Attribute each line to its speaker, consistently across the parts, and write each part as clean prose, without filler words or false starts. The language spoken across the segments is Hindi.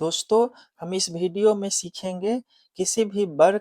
Speaker 1: दोस्तों, हम इस वीडियो में सीखेंगे किसी भी वर्ग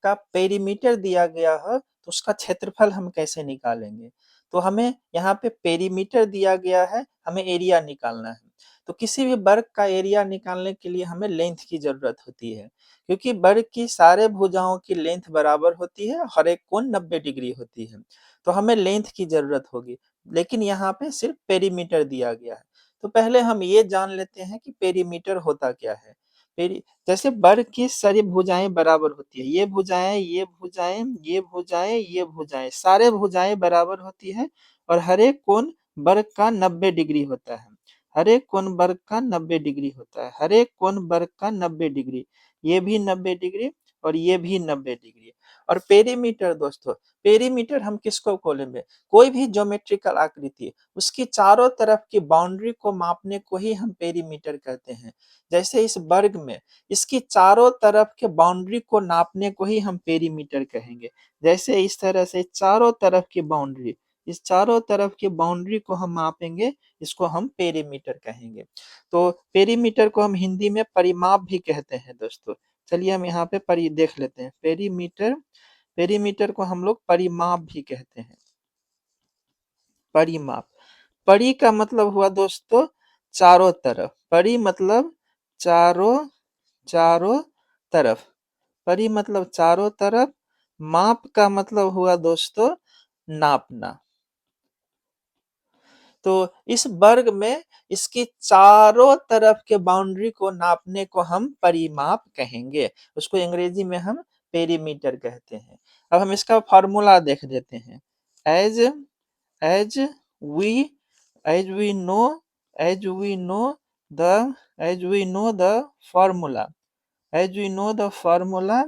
Speaker 1: का पेरीमीटर दिया गया हो तो उसका क्षेत्रफल हम कैसे निकालेंगे। तो हमें यहाँ पे पेरीमीटर दिया गया है, हमें एरिया निकालना है। तो किसी भी वर्ग का एरिया निकालने के लिए हमें लेंथ की जरूरत होती है, क्योंकि वर्ग की सारे भुजाओं की लेंथ बराबर होती है, हर एक कोण 90 डिग्री होती है। तो हमें लेंथ की जरूरत होगी, लेकिन यहाँ पे सिर्फ पेरीमीटर दिया गया है। तो पहले हम ये जान लेते हैं कि पेरीमीटर होता क्या है। पेरी जैसे वर्ग की सारी भुजाएं बराबर होती है, ये भुजाएं, ये भुजाएं, ये भुजाएं, ये भुजाएं, सारे भुजाएं बराबर होती है और हर एक कोण वर्ग का 90 डिग्री होता है। हर एक कोण वर्ग का 90 डिग्री होता है, हर एक कोण वर्ग का 90 डिग्री, ये भी 90 डिग्री और ये भी 90 डिग्री। और पेरीमीटर दोस्तों, पेरीमीटर हम किसको बोलेंगे? कोई भी ज्योमेट्रिकल आकृति, उसकी चारों तरफ की बाउंड्री को मापने को ही हम पेरीमीटर कहते हैं। जैसे इस वर्ग में इसकी चारों तरफ के बाउंड्री को नापने को ही हम पेरीमीटर कहेंगे। जैसे इस तरह से चारों तरफ की बाउंड्री, इस चारों तरफ की बाउंड्री को हम मापेंगे, इसको हम पेरीमीटर कहेंगे। तो पेरीमीटर को हम हिंदी में परिमाप भी कहते हैं दोस्तों। चलिए हम यहाँ पे परी देख लेते हैं। पेरीमीटर, पेरीमीटर को हम लोग परिमाप भी कहते हैं। परिमाप, परि का मतलब हुआ दोस्तों चारों तरफ, परि मतलब चारों, चारों तरफ, परि मतलब चारों तरफ, माप का मतलब हुआ दोस्तों नापना। तो इस वर्ग में इसकी चारों तरफ के बाउंड्री को नापने को हम परिमाप कहेंगे, उसको अंग्रेजी में हम पेरीमीटर कहते हैं। अब हम इसका फॉर्मूला देख लेते हैं। As as we as we know as we know the as we know the formula, as we know the formula,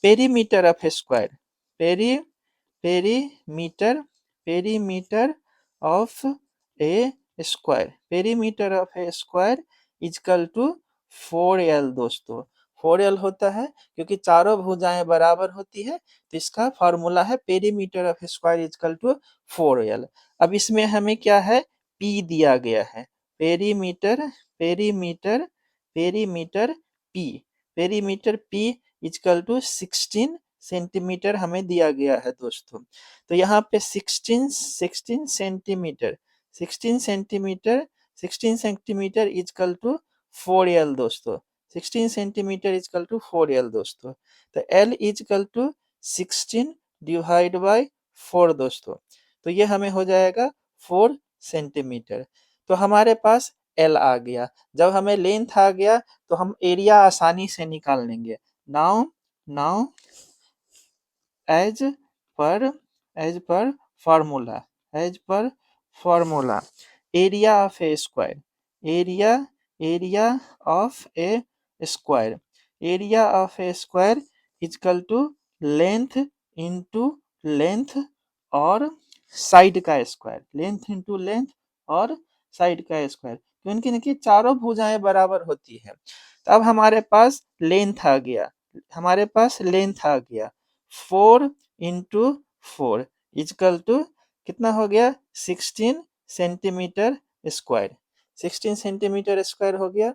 Speaker 1: perimeter of a square, peri perimeter, perimeter of a square, perimeter of a square is equal to 4l दोस्तों। 4l होता है क्योंकि चारों भुजाएं बराबर होती है, तो इसका फॉर्मूला है perimeter of square is equal to 4l। अब इसमें हमें क्या है, p दिया गया है। Perimeter, perimeter, perimeter p, perimeter p is equal to 16 centimetre हमें दिया गया है दोस्तों। तो यहाँ पे 16 centimetre, 16 centimetre, 16 centimetre is equal to 4l दोस्तों। 16 centimetre is equal to 4l दोस्तों। तो l is equal to 16 divide by 4 दोस्तों। तो ये हमें हो जाएगा 4 सेंटीमीटर। तो हमारे पास l आ गया। जब हमें लेंथ आ गया तो हम एरिया आसानी से निकाल लेंगे। Now now as per as per formula, as per formula, area of a square, area of a square, area of a square is equal to length into length और साइड का स्क्वायर, लेंथ इंटू लेंथ और साइड का स्क्वायर, क्योंकि इनकी चारों भुजाएं बराबर होती है। तो अब हमारे पास लेंथ आ गया, हमारे पास लेंथ आ गया 4 इंटू 4 इजकल टू कितना हो गया, 16 सेंटीमीटर स्क्वायर, 16 सेंटीमीटर स्क्वायर हो गया।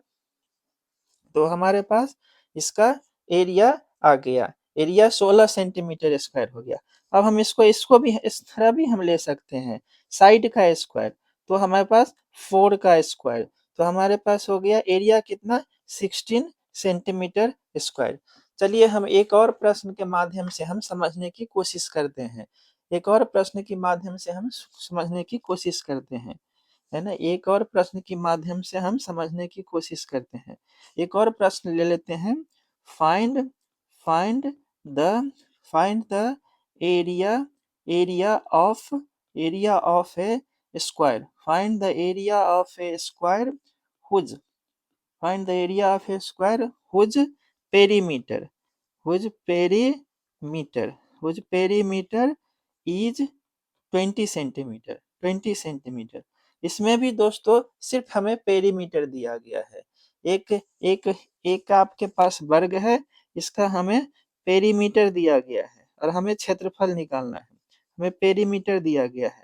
Speaker 1: तो हमारे पास इसका एरिया आ गया, एरिया 16 सेंटीमीटर स्क्वायर हो गया। अब हम इसको इसको भी इस तरह भी हम ले सकते हैं, साइड का स्क्वायर, तो हमारे पास 4 का स्क्वायर, तो हमारे पास हो गया एरिया कितना, 16 सेंटीमीटर स्क्वायर। चलिए हम एक और प्रश्न के माध्यम से हम समझने की कोशिश करते हैं, एक और प्रश्न के माध्यम से हम समझने की कोशिश करते हैं, है ना। एक और प्रश्न के माध्यम से हम समझने की कोशिश करते हैं। एक और प्रश्न ले लेते हैं। Find find the find the area area of a square, find the area of a square whose, find the area of a square whose perimeter, whose perimeter, whose perimeter is 20 centimetre, 20 centimetre. इसमें भी दोस्तों सिर्फ हमें पेरीमीटर दिया गया है। एक एक एक आपके पास वर्ग है, इसका हमें पेरीमीटर दिया गया है और हमें क्षेत्रफल निकालना है, हमें पेरीमीटर दिया गया है।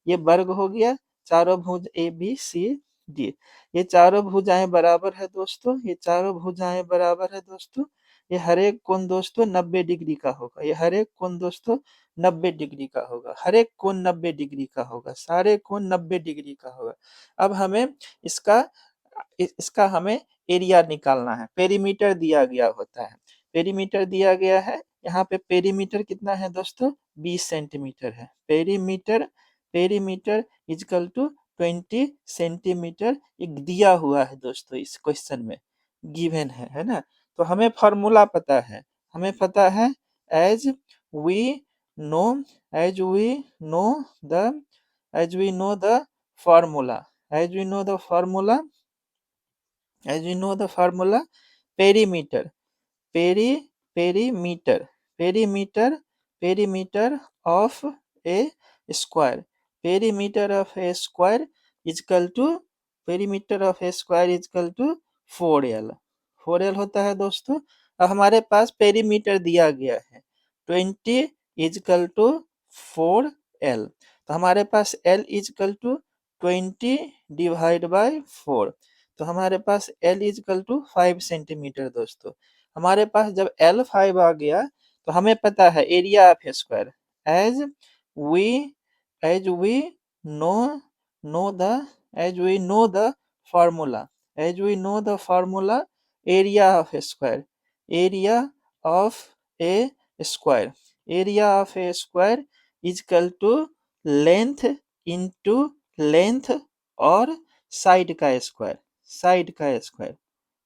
Speaker 1: ये वर्ग हो गया, चारों भुज ए बी सी, जी, ये चारों भुजाएँ बराबर है दोस्तों, ये चारों भुजाएँ बराबर है दोस्तों। ये हर एक कोण दोस्तों 90 डिग्री का होगा, ये हर एक कोण दोस्तों 90 डिग्री का होगा, हर एक कोण 90 डिग्री का होगा, सारे कोण 90 डिग्री का होगा। अब हमें इसका इसका हमें एरिया निकालना है, पेरीमीटर दिया गया होता है। पेरीमीटर दिया गया है, यहाँ पे पेरीमीटर कितना है दोस्तों 20 सेंटीमीटर है। Perimeter perimeter equal to 20 centimetre एक दिया हुआ है दोस्तों इस क्वेश्चन में, गिवन है ना? तो हमें फॉर्मूला पता है, हमें पता है as we know as we know the as we know the formula as we know the formula as we know the formula perimeter peri perimeter perimeter perimeter of a square perimeter of a square is equal to perimeter of a square is equal to 4l 4l होता है दोस्तों। अब हमारे पास पेरीमीटर दिया गया है 20 इज इक्वल टू 4l, तो हमारे पास l is equal to 20 divide by 4, तो हमारे पास l is equal to 5 centimetre दोस्तों। हमारे पास जब L5 आ गया तो हमें पता है area of square as we as we know know the as we know the formula as we know the formula area of square area of a square area of a square is equal to length into length और साइड का स्क्वायर साइड का स्क्वायर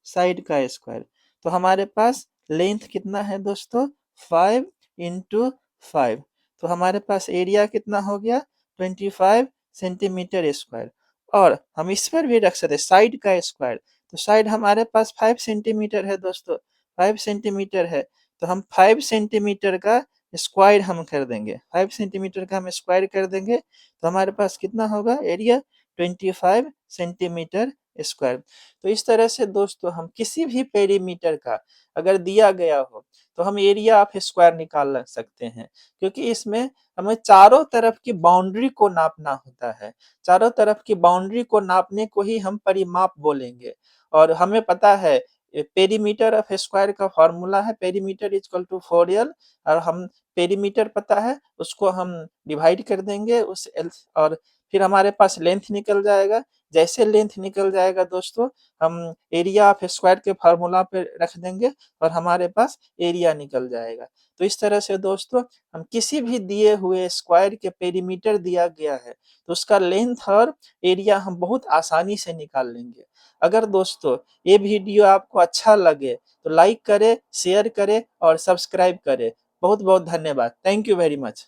Speaker 1: साइड का स्क्वायर। तो हमारे पास लेंथ कितना है दोस्तों 5 इंटू 5, तो हमारे पास एरिया कितना हो गया 25 सेंटीमीटर स्क्वायर। और हम इस पर भी रख सकते हैं साइड का स्क्वायर, तो साइड हमारे पास 5 सेंटीमीटर है दोस्तों, 5 सेंटीमीटर है, तो हम 5 सेंटीमीटर का स्क्वायर हम कर देंगे, 5 सेंटीमीटर का हम स्क्वायर कर देंगे, तो हमारे पास कितना होगा एरिया 25 सेंटीमीटर स्क्वायर। तो इस तरह से दोस्तों हम किसी भी पेरीमीटर का अगर दिया गया हो तो हम एरिया ऑफ स्क्वायर निकाल सकते हैं, क्योंकि इसमें हमें चारों तरफ की बाउंड्री को नापना होता है। चारों तरफ की बाउंड्री को नापने को ही हम परिमाप बोलेंगे। और हमें पता है पेरीमीटर ऑफ स्क्वायर का फॉर्मूला है पेरीमीटर इक्वल टू 4l, और हम पेरीमीटर पता है उसको हम डिवाइड कर देंगे उस l, और फिर हमारे पास लेंथ निकल जाएगा। जैसे लेंथ निकल जाएगा दोस्तों हम एरिया ऑफ स्क्वायर के फार्मूला पे रख देंगे और हमारे पास एरिया निकल जाएगा। तो इस तरह से दोस्तों हम किसी भी दिए हुए स्क्वायर के पेरीमीटर दिया गया है तो उसका लेंथ और एरिया हम बहुत आसानी से निकाल लेंगे। अगर दोस्तों ये वीडियो आपको अच्छा लगे तो लाइक करें, शेयर करें और सब्सक्राइब करें। बहुत बहुत धन्यवाद। Thank you very much.